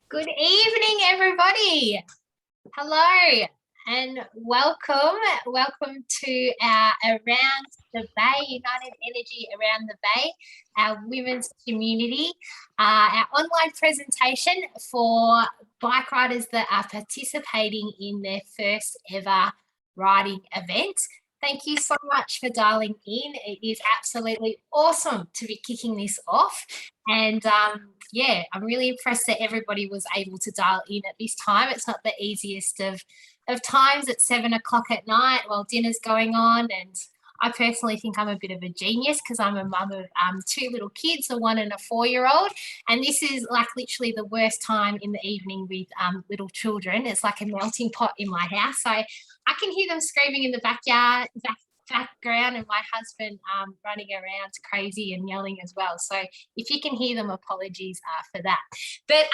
Good evening, everybody. Hello and welcome. Welcome to our Around the Bay, United Energy Around the Bay, our women's community, our online presentation for bike riders that are participating in their first ever riding event. Thank you so much for dialing in. It is absolutely awesome to be kicking this off. And yeah, I'm really impressed that everybody was able to dial in at this time. It's not the easiest of times at 7 o'clock at night while dinner's going on. And I personally think I'm a bit of a genius because I'm a mum of two little kids, a 1 and a 4-year-old. And this is like literally the worst time in the evening with little children. It's like a melting pot in my house. So I can hear them screaming in the background, and my husband running around crazy and yelling as well. So if you can hear them, apologies for that. But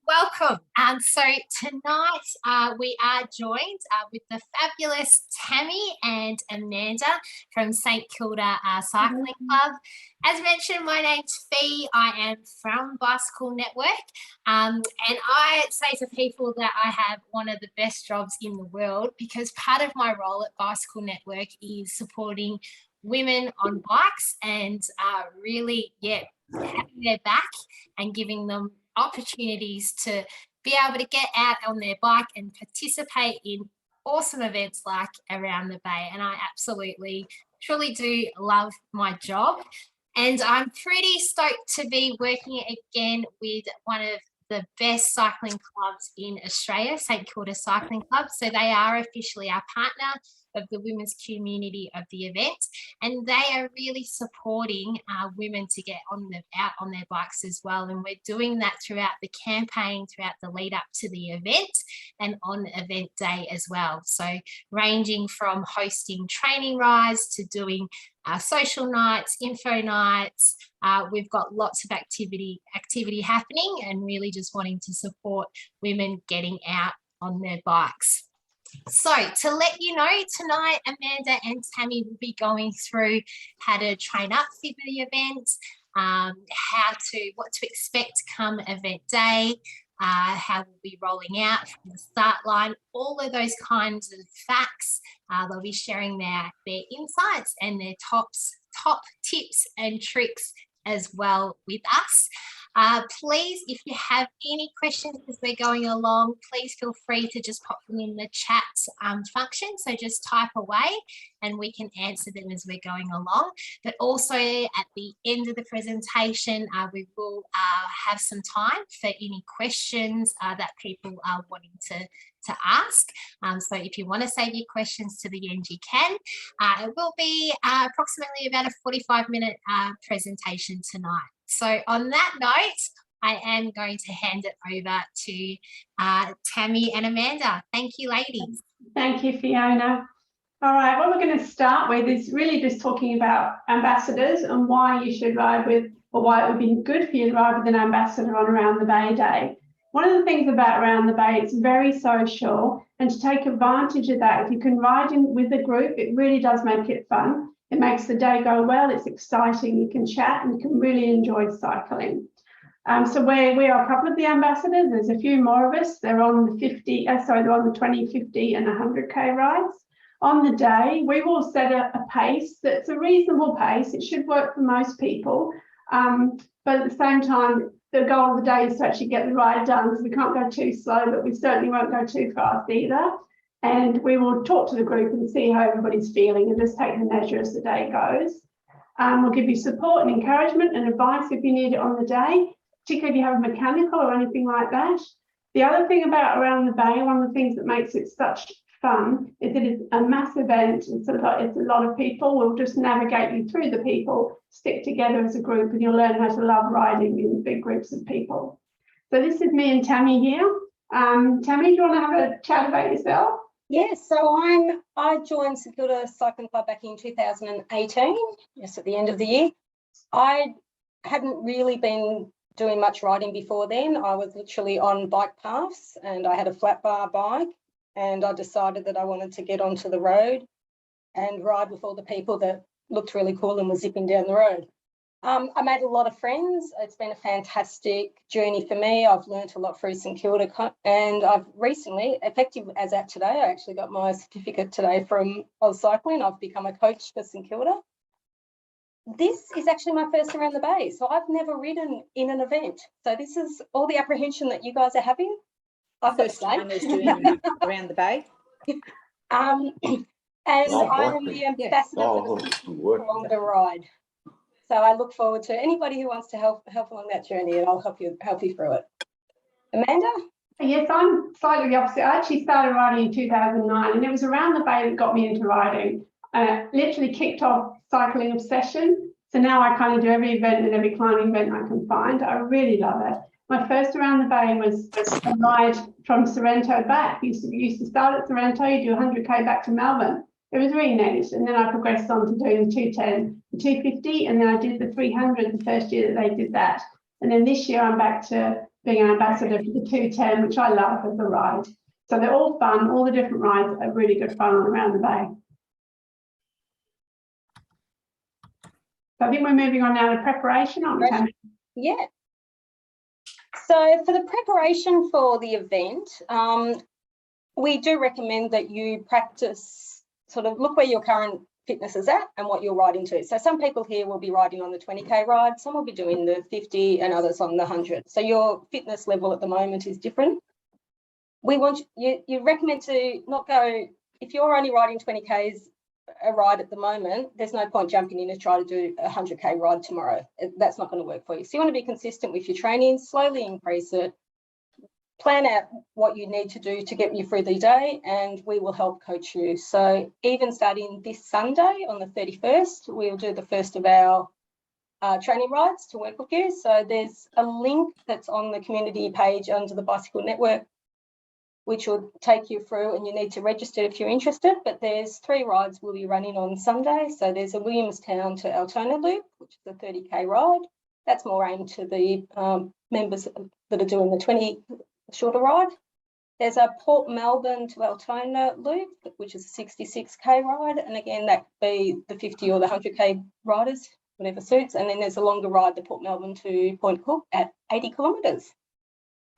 welcome. So tonight we are joined with the fabulous Tammy and Amanda from St Kilda Cycling Club. As mentioned, my name's Fee. I am from Bicycle Network. And I say to people that I have one of the best jobs in the world because part of my role at Bicycle Network is supporting women on bikes and really, having their back and giving them opportunities to be able to get out on their bike and participate in awesome events like Around the Bay. And I absolutely, truly do love my job. And I'm pretty stoked to be working again with one of the best cycling clubs in Australia, St Kilda Cycling Club. So they are officially our partner of the women's community of the event, and they are really supporting women to get out on their bikes as well. And we're doing that throughout the campaign, throughout the lead up to the event and on event day as well. So ranging from hosting training rides to doing social nights, info nights. We've got lots of activity happening and really just wanting to support women getting out on their bikes. So to let you know, tonight Amanda and Tammy will be going through how to train up for the event, what to expect come event day, how we'll be rolling out from the start line, all of those kinds of facts. They'll be sharing their insights and their top tips and tricks as well with us. Please, if you have any questions as we're going along, please feel free to just pop them in the chat function. So just type away and we can answer them as we're going along. But also at the end of the presentation, we will have some time for any questions that people are wanting to ask. So if you want to save your questions to the end, you can. It will be approximately about a 45-minute presentation tonight. So on that note, I am going to hand it over to Tammy and Amanda. Thank you, ladies. Thank you, Fiona. All right, what we're going to start with is really just talking about ambassadors and why you should ride with, or why it would be good for you to ride with an ambassador on Around the Bay Day. One of the things about Around the Bay, it's very social, and to take advantage of that, if you can ride in with a group, it really does make it fun. It makes the day go well, it's exciting, you can chat and you can really enjoy cycling. So we are a couple of the ambassadors, there's a few more of us, they're on the they're on the 20, 50 and 100k rides. On the day, we will set a pace that's a reasonable pace, it should work for most people, but at the same time, the goal of the day is to actually get the ride done, so we can't go too slow, but we certainly won't go too fast either. And we will talk to the group and see how everybody's feeling and just take the measure as the day goes. We'll give you support and encouragement and advice if you need it on the day, particularly if you have a mechanical or anything like that. The other thing about Around the Bay, one of the things that makes it such fun is it is a mass event, and sort of like it's a lot of people. We'll just navigate you through the people, stick together as a group, and you'll learn how to love riding in big groups of people. So this is me and Tammy here. Tammy, do you want to have a chat about yourself? Yes, so I joined St Kilda Cycling Club back in 2018, just at the end of the year. I hadn't really been doing much riding before then. I was literally on bike paths and I had a flat bar bike, and I decided that I wanted to get onto the road and ride with all the people that looked really cool and were zipping down the road. I made a lot of friends. It's been a fantastic journey for me. I've learned a lot through St Kilda, and I've recently, effective as at today, I actually got my certificate today from Oz Cycling. I've become a coach for St Kilda. This is actually my first around the bay, so I've never ridden in an event. So this is all the apprehension that you guys are having. I've got First time is doing around the bay. And I'm the ambassador for along the ride. So I look forward to anybody who wants to help along that journey, and I'll help you through it. Amanda? Yes, I'm slightly the opposite. I actually started riding in 2009, and it was around the bay that got me into riding. Literally kicked off cycling obsession. So now I kind of do every event and every climbing event I can find. I really love it. My first around the bay was a ride from Sorrento back. Used to start at Sorrento, you do 100k back to Melbourne. It was really nice. And then I progressed on to doing the 210, the 250, and then I did the 300 the first year that they did that. And then this year I'm back to being an ambassador for the 210, which I love as a ride. So they're all fun. All the different rides are really good fun around the bay. So I think we're moving on now to preparation, aren't we, Tammy? Yeah. So for the preparation for the event, we do recommend that you practice, sort of look where your current fitness is at and what you're riding to. So some people here will be riding on the 20k ride, some will be doing the 50 and others on the 100. So your fitness level at the moment is different. We want you recommend to not go, if you're only riding 20k's a ride at the moment, there's no point jumping in to try to do a 100k ride tomorrow. That's not going to work for you. So you want to be consistent with your training, slowly increase it, plan out what you need to do to get you through the day, and we will help coach you. So even starting this Sunday on the 31st, we'll do the first of our training rides to work with you. So there's a link that's on the community page under the Bicycle Network, which will take you through, and you need to register if you're interested. But there's 3 rides we'll be running on Sunday. So there's a Williamstown to Altona loop, which is a 30k ride. That's more aimed to the members that are doing the 20 shorter ride. There's a Port Melbourne to Altona loop, which is a 66k ride. And again, that could be the 50 or the 100k riders, whatever suits. And then there's a longer ride, the Port Melbourne to Point Cook at 80 kilometres.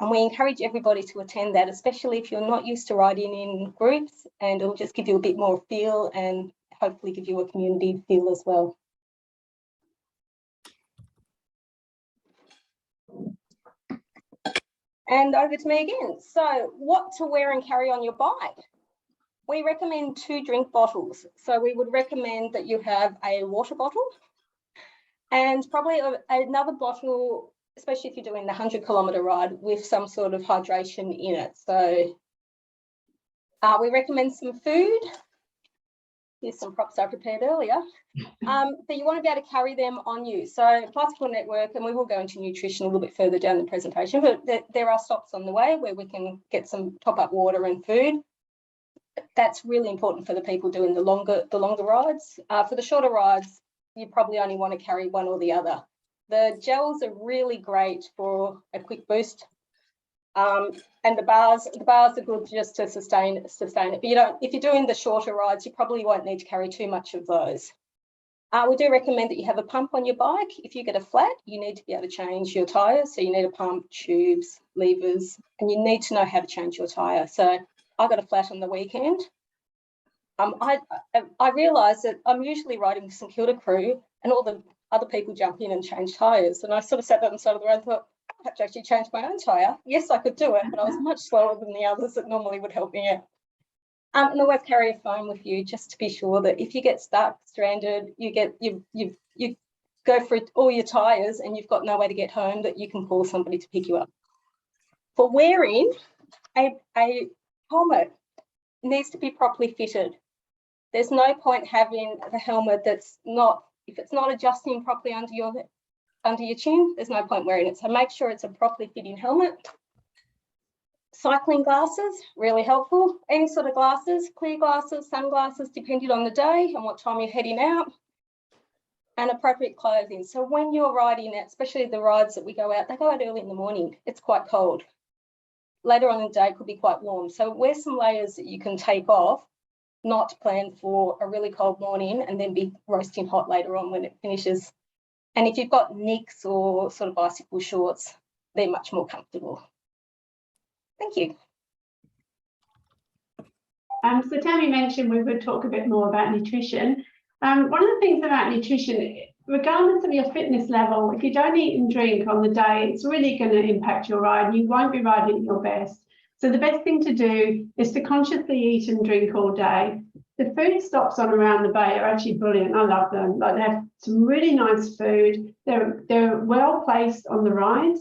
And we encourage everybody to attend that, especially if you're not used to riding in groups, and it'll just give you a bit more feel and hopefully give you a community feel as well. And over to me again. So what to wear and carry on your bike? We recommend 2 drink bottles. So we would recommend that you have a water bottle and probably another bottle, especially if you're doing the 100-kilometre ride, with some sort of hydration in it. So we recommend some food. Here's some props I prepared earlier. But you want to be able to carry them on you. So Bicycle Network, and we will go into nutrition a little bit further down the presentation, but there are stops on the way where we can get some top-up water and food. That's really important for the people doing the longer rides. For the shorter rides, you probably only want to carry one or the other. The gels are really great for a quick boost, and the bars are good just to sustain it. But if you're doing the shorter rides, you probably won't need to carry too much of those. We do recommend that you have a pump on your bike. If you get a flat, you need to be able to change your tyres. So you need a pump, tubes, levers, and you need to know how to change your tyre. So I got a flat on the weekend. I realised that I'm usually riding with St Kilda crew, and all the other people jump in and change tyres. And I sort of sat on the side of the road and thought, I have to actually change my own tyre. Yes, I could do it, but I was much slower than the others that normally would help me out. And always carry a phone with you, just to be sure that if you get stuck, stranded, you go through all your tyres and you've got no way to get home, that you can call somebody to pick you up. For wearing, a helmet needs to be properly fitted. There's no point having the helmet that's not, if it's not adjusting properly under your chin, there's no point wearing it. So make sure it's a properly fitting helmet. Cycling glasses, really helpful. Any sort of glasses, clear glasses, sunglasses, depending on the day and what time you're heading out. And appropriate clothing. So when you're riding, especially the rides that we go out, they go out early in the morning. It's quite cold. Later on in the day, it could be quite warm. So wear some layers that you can take off, not plan for a really cold morning and then be roasting hot later on when it finishes. And if you've got Nicks or sort of bicycle shorts, they're much more comfortable. Thank you. So Tammy mentioned we would talk a bit more about nutrition. One of the things about nutrition, regardless of your fitness level, if you don't eat and drink on the day, it's really going to impact your ride. You won't be riding at your best. So the best thing to do is to consciously eat and drink all day. The food stops on around the bay are actually brilliant. I love them. Like, they have some really nice food. They're well placed on the rides.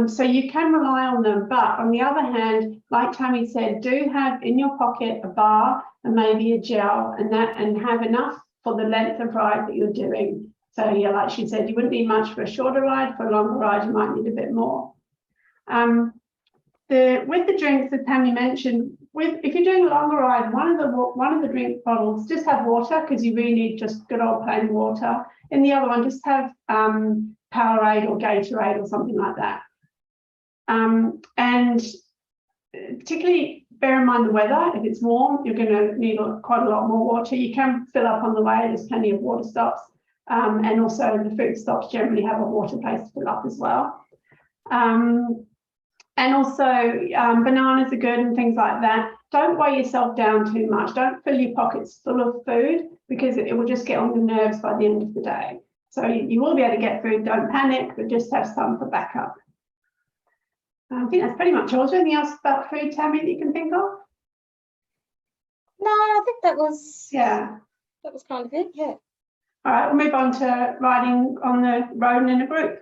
So you can rely on them. But on the other hand, like Tammy said, do have in your pocket a bar and maybe a gel, and have enough for the length of ride that you're doing. So yeah, like she said, you wouldn't need much for a shorter ride. For a longer ride, you might need a bit more. With the drinks, as Tammy mentioned, if you're doing a longer ride, one of the drink bottles just have water, because you really need just good old plain water. And the other one just have Powerade or Gatorade or something like that. And particularly bear in mind the weather. If it's warm, you're going to need quite a lot more water. You can fill up on the way. There's plenty of water stops. And also the food stops generally have a water place to fill up as well. And also bananas are good and things like that. Don't weigh yourself down too much. Don't fill your pockets full of food, because it will just get on your nerves by the end of the day. So you will be able to get food. Don't panic, but just have some for backup. I think that's pretty much all. Is there anything else about food, Tammy, that you can think of? No, I think that was kind of it. Yeah. All right, we'll move on to riding on the road and in a group.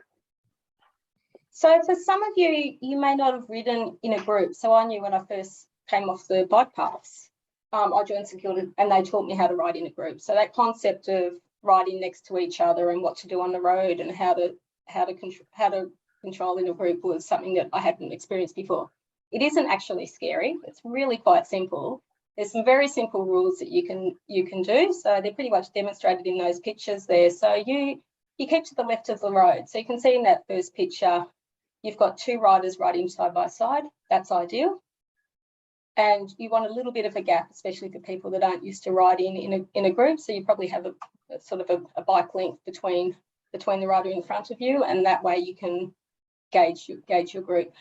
So for some of you, you may not have ridden in a group. So I knew when I first came off the bike paths, I joined St Kilda and they taught me how to ride in a group. So that concept of riding next to each other and what to do on the road and how to control in a group was something that I hadn't experienced before. It isn't actually scary. It's really quite simple. There's some very simple rules that you can do. So they're pretty much demonstrated in those pictures there. So you keep to the left of the road. So you can see in that first picture, you've got two riders riding side by side. That's ideal. And you want a little bit of a gap, especially for people that aren't used to riding in a group. So you probably have a sort of a bike length between the rider in front of you, and that way you can gauge your group.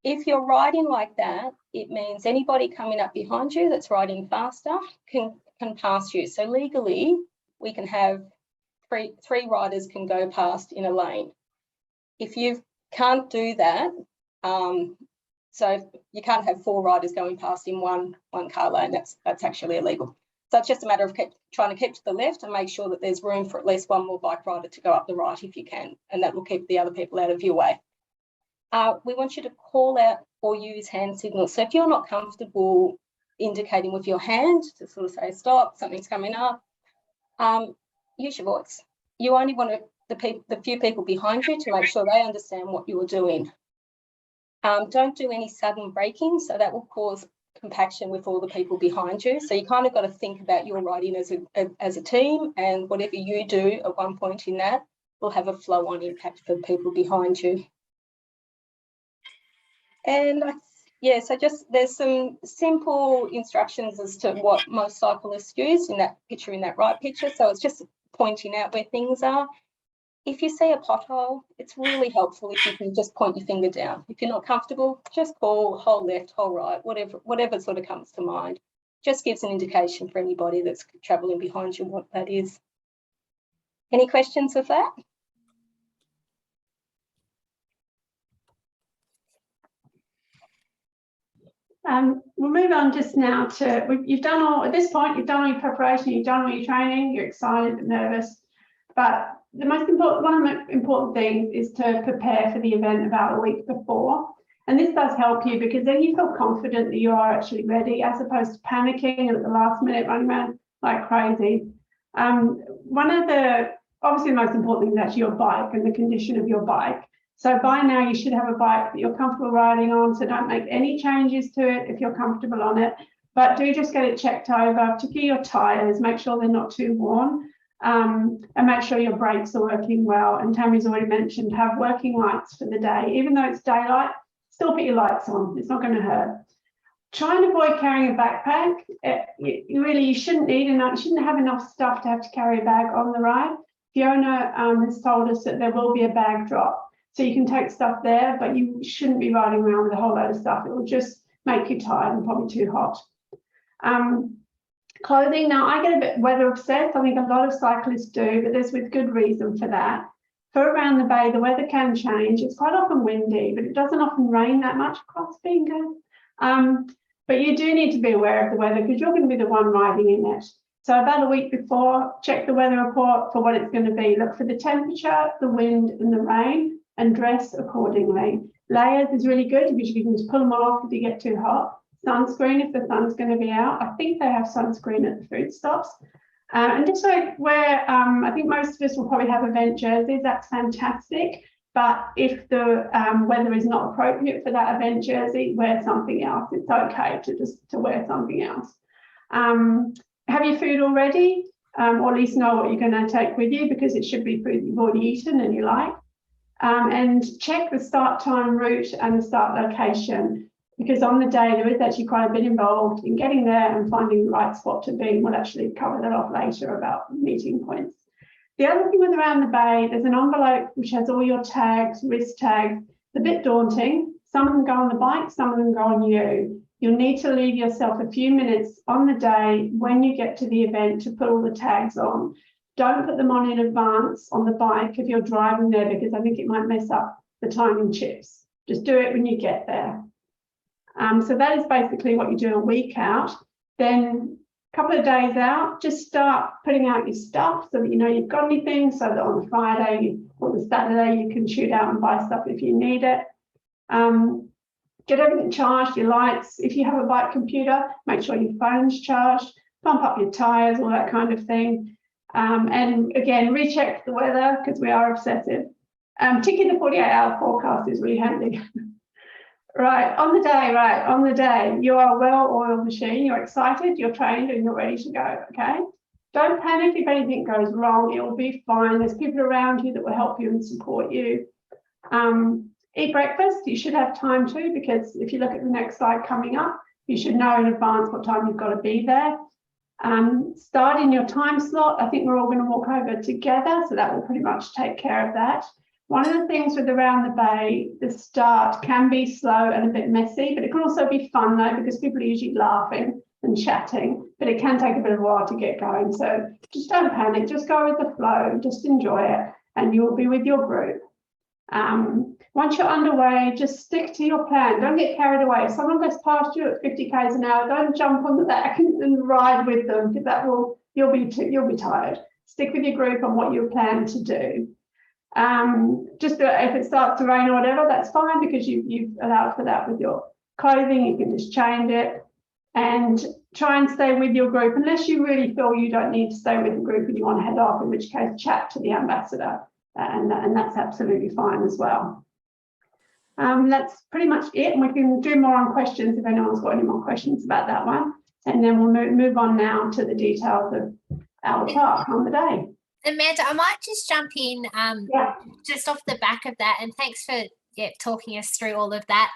If you're riding like that, it means anybody coming up behind you that's riding faster can pass you. So legally, we can have three riders can go past in a lane. If you can't do that, so you can't have four riders going past in one car lane. That's actually illegal. So it's just a matter of trying to keep to the left and make sure that there's room for at least one more bike rider to go up the right if you can, and that will keep the other people out of your way. We want you to call out or use hand signals. So if you're not comfortable indicating with your hand to sort of say stop, something's coming up, use your voice. You only want the few people behind you to make sure they understand what you're doing. Don't do any sudden braking, so that will cause compaction with all the people behind you. So you kind of got to think about your riding as a team, and whatever you do at one point in that will have a flow-on impact for the people behind you. And so just there's some simple instructions as to what most cyclists use in that picture, in that right picture. So it's just pointing out where things are. If you see a pothole, it's really helpful if you can just point your finger down. If you're not comfortable, just call whole left, whole right, whatever sort of comes to mind. Just gives an indication for anybody that's travelling behind you what that is. Any questions with that? We'll move on just now to, you've done all, at this point, you've done all your preparation, you've done all your training, you're excited and nervous, but one of the important things is to prepare for the event about a week before. And this does help you, because then you feel confident that you are actually ready, as opposed to panicking and at the last minute running around like crazy. One of the, obviously the most important thing is actually your bike and the condition of your bike. So by now you should have a bike that you're comfortable riding on, so don't make any changes to it if you're comfortable on it, but do just get it checked over, particularly your tyres, make sure they're not too worn, and make sure your brakes are working well. And Tammy's already mentioned, have working lights for the day. Even though it's daylight, still put your lights on, it's not going to hurt. Try and avoid carrying a backpack. You shouldn't need enough, you shouldn't have enough stuff to have to carry a bag on the ride. Fiona has told us that there will be a bag drop. So you can take stuff there, but you shouldn't be riding around with a whole load of stuff. It will just make you tired and probably too hot. Clothing, now I get a bit weather obsessed. I think a lot of cyclists do, but there's with good reason for that. For around the bay, the weather can change. It's quite often windy, but it doesn't often rain that much across Bingo. But you do need to be aware of the weather because you're going to be the one riding in it. So about a week before, check the weather report for what it's going to be. Look for the temperature, the wind and the rain and dress accordingly. Layers is really good because you can just pull them off if you get too hot. Sunscreen if the sun's going to be out. I think they have sunscreen at the food stops. And just like where I think most of us will probably have event jerseys, that's fantastic. But if the weather is not appropriate for that event jersey, wear something else. It's okay to wear something else. Have your food already, or at least know what you're going to take with you because it should be food you've already eaten and you like. And check the start time, route and the start location. Because on the day, there is actually quite a bit involved in getting there and finding the right spot to be. We'll actually cover that off later about meeting points. The other thing with around the bay, there's an envelope which has all your tags, wrist tags. It's a bit daunting. Some of them go on the bike, some of them go on you. You'll need to leave yourself a few minutes on the day when you get to the event to put all the tags on. Don't put them on in advance on the bike if you're driving there because I think it might mess up the timing chips. Just do it when you get there. So that is basically what you do a week out. Then a couple of days out, just start putting out your stuff so that you know you've got anything, so that on the Friday or the Saturday you can shoot out and buy stuff if you need it. Get everything charged, your lights. If you have a bike computer, make sure your phone's charged, pump up your tyres, all that kind of thing. And again, recheck the weather because we are obsessive. Ticking the 48-hour forecast is really handy. Right, on the day, you are a well-oiled machine, you're excited, you're trained and you're ready to go, okay? Don't panic if anything goes wrong, it will be fine. There's people around you that will help you and support you. Eat breakfast, you should have time to because if you look at the next slide coming up, you should know in advance what time you've got to be there. Start in your time slot. I think we're all going to walk over together, so that will pretty much take care of that. One of the things with around the bay, the start can be slow and a bit messy, but it can also be fun though, because people are usually laughing and chatting, but it can take a bit of a while to get going. So just don't panic, just go with the flow, just enjoy it, and you'll be with your group. Once you're underway, just stick to your plan. Don't get carried away. If someone goes past you at 50 k's an hour, don't jump on the back and ride with them, because you'll be tired. Stick with your group on what you plan to do. Just if it starts to rain or whatever, that's fine because you've allowed for that with your clothing. You can just change it and try and stay with your group unless you really feel you don't need to stay with the group and you want to head off, in which case chat to the ambassador, and that's absolutely fine as well. That's pretty much it, and we can do more on questions if anyone's got any more questions about that one, and then we'll move on now to the details of our park on the day. Amanda, I might just jump in just off the back of that, and thanks for talking us through all of that.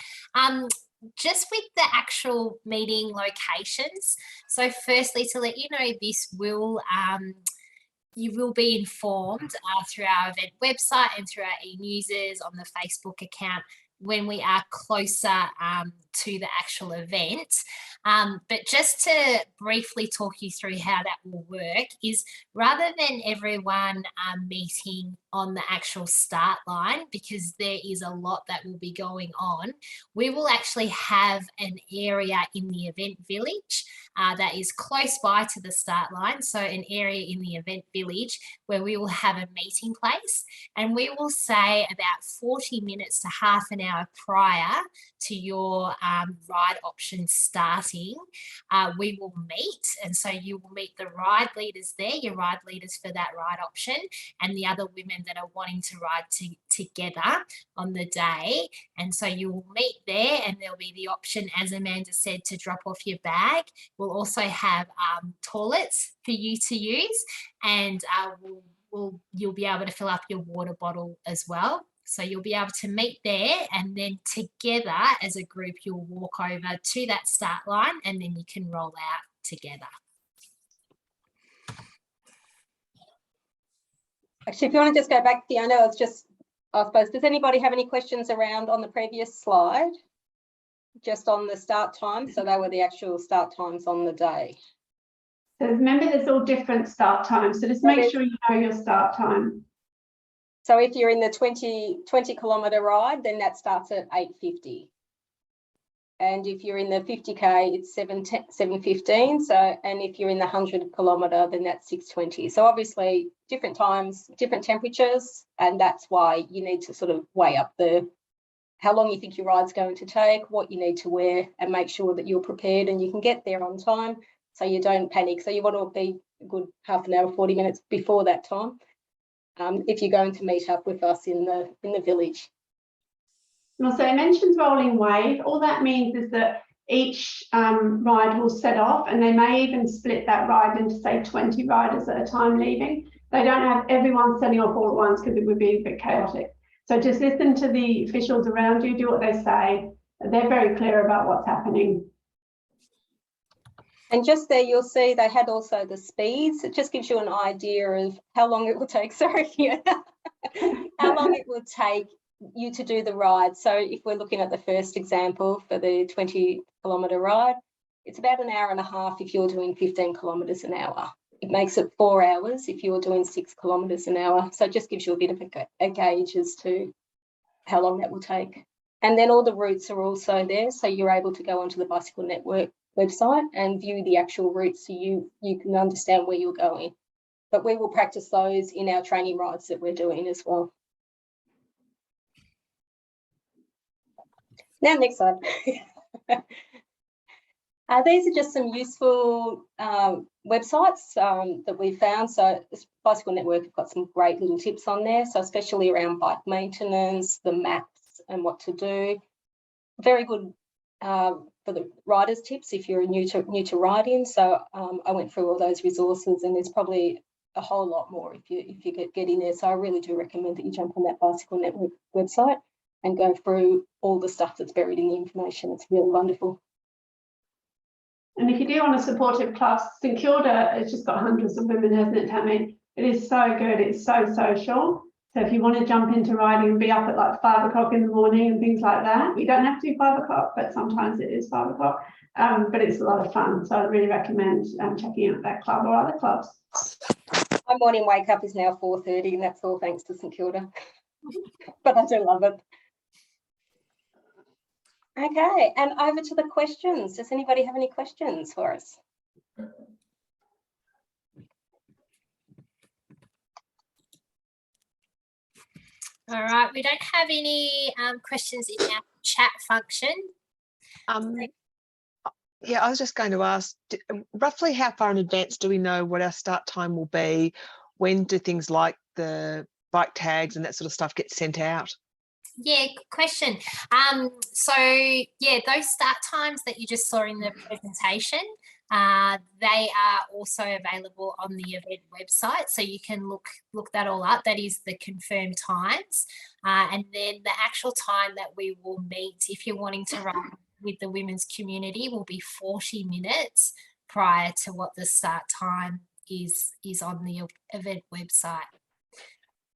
Just with the actual meeting locations, so firstly to let you know, this will you will be informed through our event website and through our e-newsers on the Facebook account when we are closer to the actual event. But just to briefly talk you through how that will work is, rather than everyone meeting on the actual start line, because there is a lot that will be going on, we will actually have an area in the event village that is close by to the start line. So an area in the event village where we will have a meeting place, and we will say about 40 minutes to half an hour prior to your ride option starting, we will meet. And so you will meet the ride leaders there, your ride leaders for that ride option, and the other women that are wanting to ride together on the day. And so you will meet there, and there'll be the option, as Amanda said, to drop off your bag. We'll also have toilets for you to use, and you'll be able to fill up your water bottle as well. So you'll be able to meet there, and then together as a group, you'll walk over to that start line, and then you can roll out together. Actually, if you want to just go back, Fiona, I suppose, does anybody have any questions around on the previous slide? Just on the start time. So they were the actual start times on the day. So remember, there's all different start times. So just make sure you know your start time. So if you're in the 20 kilometre ride, then that starts at 8:50. And if you're in the 50K, it's 7:15. So, and if you're in the 100 kilometre, then that's 6:20. So obviously different times, different temperatures, and that's why you need to sort of weigh up how long you think your ride's going to take, what you need to wear, and make sure that you're prepared and you can get there on time so you don't panic. So you want to be a good half an hour, 40 minutes before that time if you're going to meet up with us in the village. Also, it mentions rolling wave. All that means is that each ride will set off, and they may even split that ride into, say, 20 riders at a time leaving. They don't have everyone setting off all at once because it would be a bit chaotic. So just listen to the officials around you, do what they say. They're very clear about what's happening. And just there, you'll see they had also the speeds. It just gives you an idea of how long it will take. Sorry, how long it will take you to do the ride. So if we're looking at the first example for the 20 kilometre ride, it's about an hour and a half if you're doing 15 kilometres an hour. It makes it 4 hours if you're doing 6 kilometres an hour. So it just gives you a bit of a gauge as to how long that will take. And then all the routes are also there. So you're able to go onto the Bicycle Network website and view the actual routes so you can understand where you're going. But we will practice those in our training rides that we're doing as well. Now, next slide. These are just some useful websites that we found. So Bicycle Network have got some great little tips on there. So especially around bike maintenance, the maps and what to do. Very good for the riders tips if you're new to riding. So I went through all those resources, and there's probably a whole lot more if you get in there. So I really do recommend that you jump on that Bicycle Network website and go through all the stuff that's buried in the information. It's really wonderful. And if you do want a supportive class, St Kilda has just got hundreds of women, hasn't it, Tammy? It is so good. It's so social. So if you want to jump into riding and be up at like 5 o'clock in the morning and things like that, you don't have to do 5 o'clock, but sometimes it is 5 o'clock. But it's a lot of fun. So I really recommend checking out that club or other clubs. My morning wake up is now 4:30, and that's all thanks to St Kilda. But I do love it. Okay, and over to the questions. Does anybody have any questions for us? All right, we don't have any questions in our chat function. Yeah, I was just going to ask, roughly how far in advance do we know what our start time will be? When do things like the bike tags and that sort of stuff get sent out? Yeah, good question. So yeah, those start times that you just saw in the presentation, they are also available on the event website, so you can look that all up. That is the confirmed times, and then the actual time that we will meet, if you're wanting to run with the women's community, will be 40 minutes prior to what the start time is on the event website.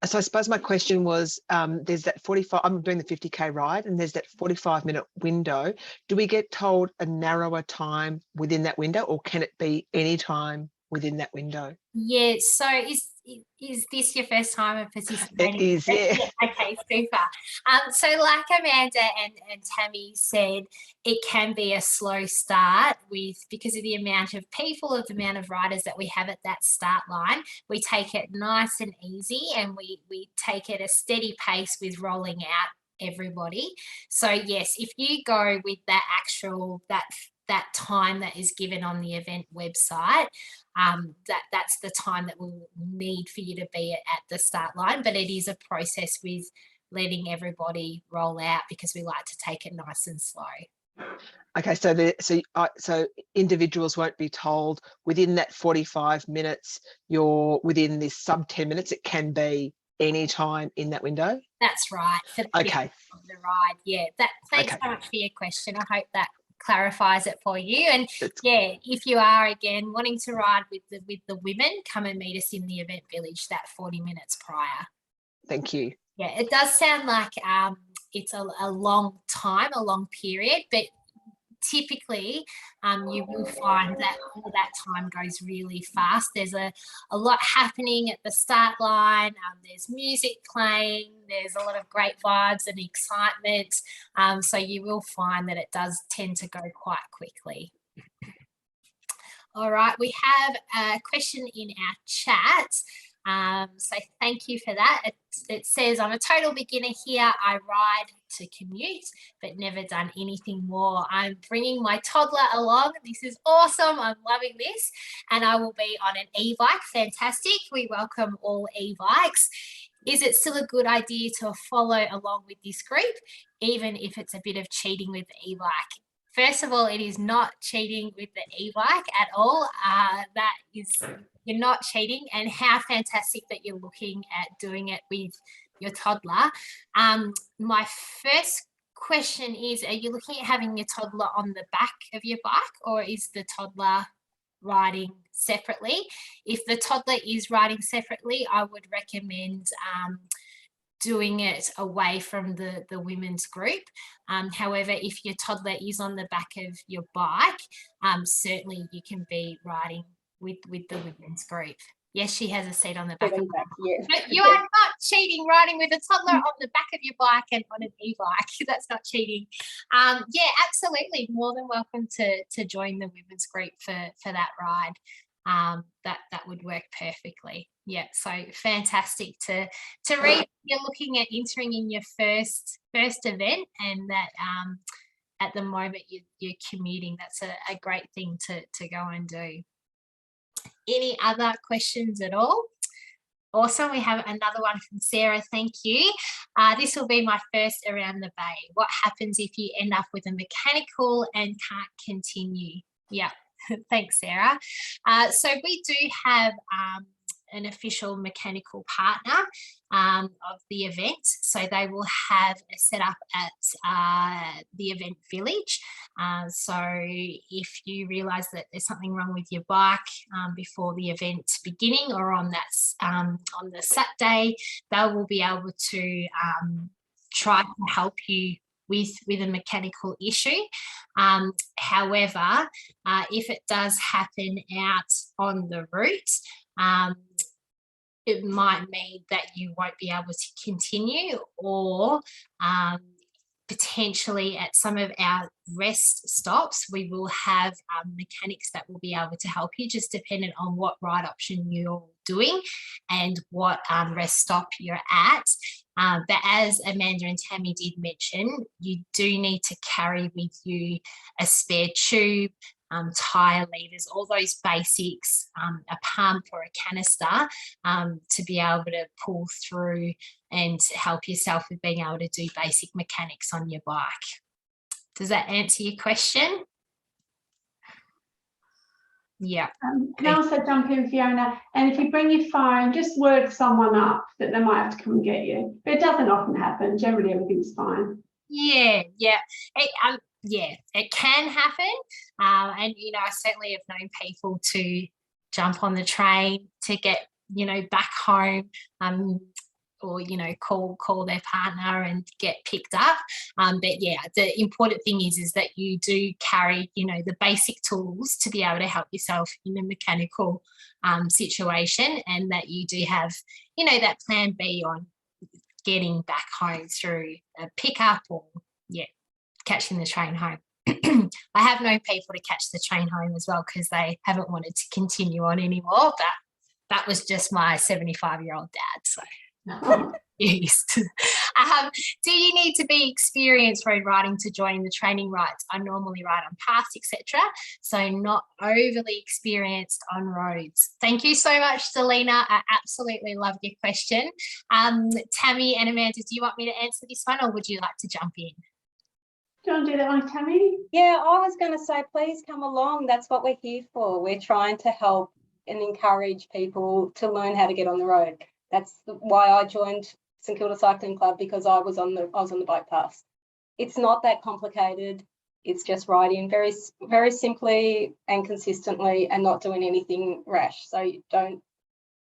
So I suppose my question was, there's that 45, I'm doing the 50K ride, and there's that 45-minute window. Do we get told a narrower time within that window, or can it be any time within that window? Yeah, so is this your first time of participating? It is, yeah. Okay, super. So like Amanda and Tammy said, it can be a slow start because of the amount of people, of the amount of riders that we have at that start line. We take it nice and easy, and we take it a steady pace with rolling out everybody. So yes, if you go with that actual, that time that is given on the event website, that's the time that we'll need for you to be at the start line. But it is a process with letting everybody roll out, because we like to take it nice and slow. Okay, so individuals won't be told within that 45 minutes you're within this sub 10 minutes. It can be any time in that window. That's right. For the okay. the ride, yeah. Thanks okay. so much for your question. I hope that clarifies it for you. And yeah, if you are again wanting to ride with the women, come and meet us in the event village that 40 minutes prior. Thank you. Yeah, it does sound like it's a long time, a long period, but typically you will find that all that time goes really fast. There's a lot happening at the start line. There's music playing. There's a lot of great vibes and excitement. So you will find that it does tend to go quite quickly. All right, we have a question in our chat. So thank you for that. It says, I'm a total beginner here. I ride to commute, but never done anything more. I'm bringing my toddler along. This is awesome. I'm loving this. And I will be on an e-bike. Fantastic. We welcome all e-bikes. Is it still a good idea to follow along with this group, even if it's a bit of cheating with the e-bike? First of all, it is not cheating with the e-bike at all. That is, you're not cheating, and how fantastic that you're looking at doing it with your toddler. My first question is, are you looking at having your toddler on the back of your bike, or is the toddler riding separately? If the toddler is riding separately, I would recommend doing it away from the women's group. However, if your toddler is on the back of your bike, certainly you can be riding with the women's group. Yes, she has a seat on the back of the bike. Yes. But you are not cheating riding with a toddler on the back of your bike and on an e-bike. That's not cheating. Yeah, absolutely. More than welcome to join the women's group for that ride. That would work perfectly. Yeah, so fantastic to read. You're looking at entering in your first event, and that at the moment you're commuting. That's a great thing to go and do. Any other questions at all? Awesome. We have another one from Sarah. Thank you. This will be my first around the bay. What happens if you end up with a mechanical and can't continue? Yeah. Thanks, Sarah. So we do have an official mechanical partner of the event. So they will have a setup at the event village. So if you realise that there's something wrong with your bike before the event beginning, or on the Saturday, they will be able to try to help you with a mechanical issue. However, if it does happen out on the route, it might mean that you won't be able to continue, or potentially at some of our rest stops, we will have mechanics that will be able to help you, just dependent on what ride option you're doing and what rest stop you're at. But as Amanda and Tammy did mention, you do need to carry with you a spare tube, tyre levers, all those basics, a pump or a canister to be able to pull through and help yourself with being able to do basic mechanics on your bike. Does that answer your question? Yeah. Can I also jump in, Fiona? And if you bring your phone, just word someone up that they might have to come and get you. But it doesn't often happen. Generally, everything's fine. Yeah. It can happen. And, I certainly have known people to jump on the train to get, back home, or, call their partner and get picked up. But yeah, the important thing is that you do carry, the basic tools to be able to help yourself in a mechanical situation, and that you do have, that plan B on getting back home through a pickup or, catching the train home. I have known people to catch the train home as well because they haven't wanted to continue on anymore, but that was just my 75-year-old dad, so yes. Do you need to be experienced road riding to join the training rides? I normally ride on paths, etc., so not overly experienced on roads. Thank you so much, Selena. I absolutely love your question. Tammy and Amanda, do you want me to answer this one, or would you like to jump in? Do you want to do that one, Tammy? Yeah, I was going to say, please come along. That's what we're here for. We're trying to help and encourage people to learn how to get on the road. That's why I joined St Kilda Cycling Club, because I was on the bike paths. It's not that complicated. It's just riding very, very simply and consistently and not doing anything rash. So you don't,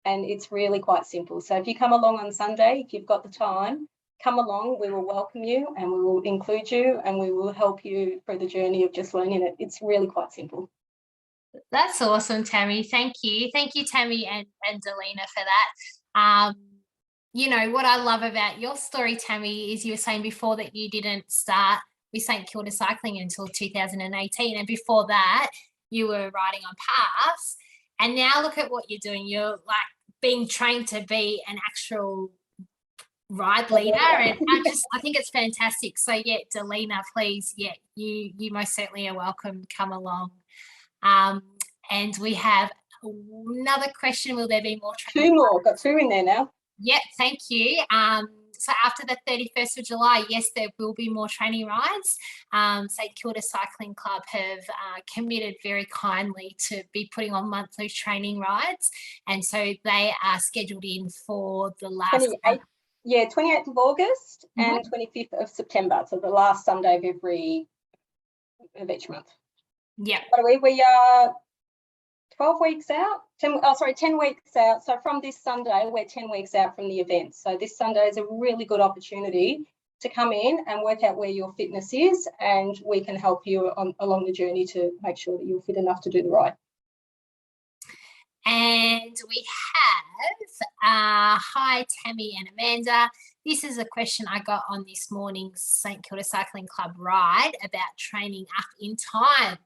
and it's really quite simple. So if you come along on Sunday, if you've got the time, come along, we will welcome you and we will include you and we will help you through the journey of just learning it. It's really quite simple. That's awesome, Tammy. Thank you. Thank you, Tammy and Delina, for that. You know, what I love about your story, Tammy, is you were saying before that you didn't start with St Kilda Cycling until 2018. And before that, you were riding on paths. And now look at what you're doing. You're like being trained to be an actual ride leader. And I think it's fantastic. So yeah, Delina, please, yeah, you most certainly are welcome. Come along. And we have another question. Will there be more training? Two more. Got two in there now. Yep, thank you. So after the 31st of July, yes, there will be more training rides. St Kilda Cycling Club have committed very kindly to be putting on monthly training rides. And so they are scheduled in for the last... 28th of August and 25th of September. So the last Sunday of each month. Yeah. We are 12 weeks out, 10 weeks out. So from this Sunday, we're 10 weeks out from the event. So this Sunday is a really good opportunity to come in and work out where your fitness is, and we can help you along the journey to make sure that you're fit enough to do the ride. And we have, hi, Tammy and Amanda. This is a question I got on this morning's St Kilda Cycling Club ride about training up in time.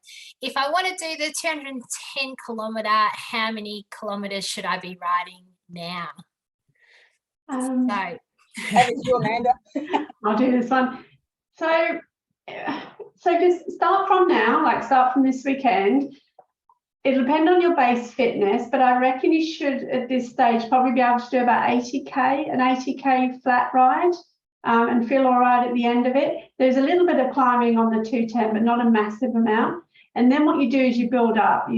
If I want to do the 210 kilometre, how many kilometres should I be riding now? Over to you, Amanda. I'll do this one. So just start from now, like start from this weekend. It'll depend on your base fitness, but I reckon you should at this stage probably be able to do about 80k, an 80k flat ride, and feel all right at the end of it. There's a little bit of climbing on the 210, but not a massive amount. And then what you do is you build up, then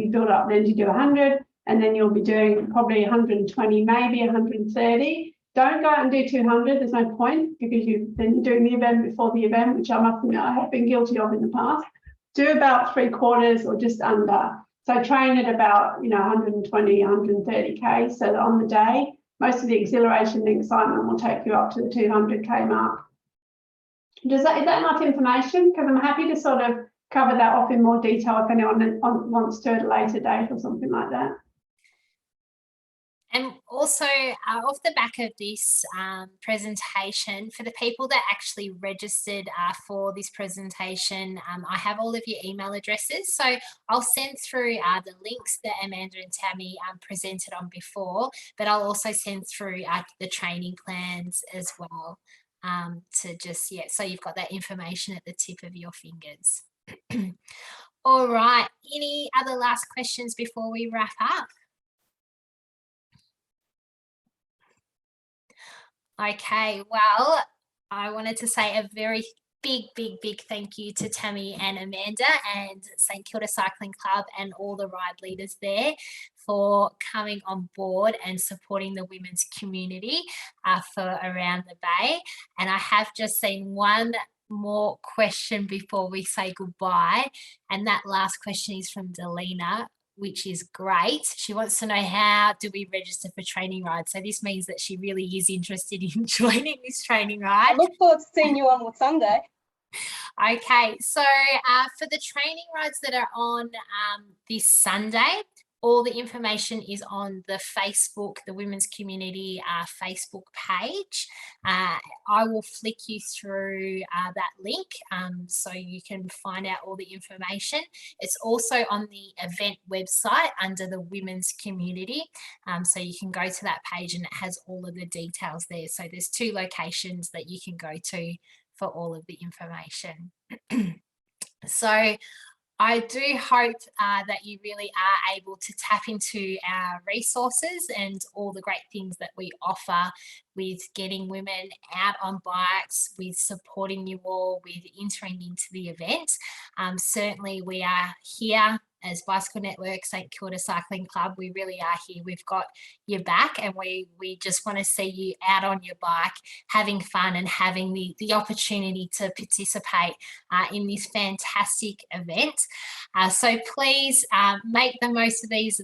you do 100, and then you'll be doing probably 120, maybe 130. Don't go out and do 200. There's no point, because then you're doing the event before the event, which I must admit I have been guilty of in the past. Do about 3/4 or just under. So train at about 120, 130k, so that on the day, most of the exhilaration and excitement will take you up to the 200k mark. Is that enough information? Because I'm happy to sort of cover that off in more detail if anyone wants to at a later date or something like that. And also, off the back of this presentation, for the people that actually registered for this presentation, I have all of your email addresses. So I'll send through the links that Amanda and Tammy presented on before, but I'll also send through the training plans as well, to just, so you've got that information at the tip of your fingers. All right, any other last questions before we wrap up? Okay, well, I wanted to say a very big thank you to Tammy and Amanda and St Kilda Cycling Club and all the ride leaders there for coming on board and supporting the women's community for Around the Bay. And I have just seen one more question before we say goodbye, and that last question is from Delina, which is great. She wants to know, how do we register for training rides? So this means that she really is interested in joining this training ride. I look forward to seeing you on Sunday. Okay, so for the training rides that are on this Sunday, all the information is on the Facebook, the Women's Community Facebook page. I will flick you through that link so you can find out all the information. It's also on the event website under the Women's Community. So you can go to that page and it has all of the details there. So there's 2 locations that you can go to for all of the information. So I do hope that you really are able to tap into our resources and all the great things that we offer with getting women out on bikes, with supporting you all, with entering into the event. Certainly we are here as Bicycle Network, St Kilda Cycling Club, we really are here. We've got your back, and we just want to see you out on your bike, having fun and having the opportunity to participate in this fantastic event. So please make the most of these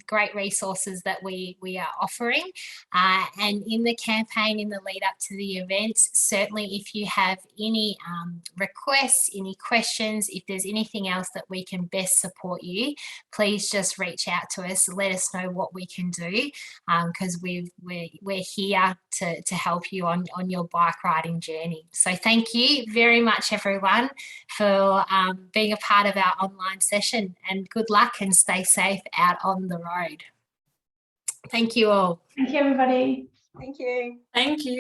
great resources that we are offering. And in the campaign, in the lead up to the event, certainly if you have any requests, any questions, if there's anything else that we can best support you, please just reach out to us. Let us know what we can do, because we're here to help you on your bike riding journey. So thank you very much, everyone, for being a part of our online session, and good luck and stay safe out on the road. Thank you all. Thank you, everybody. Thank you. Thank you.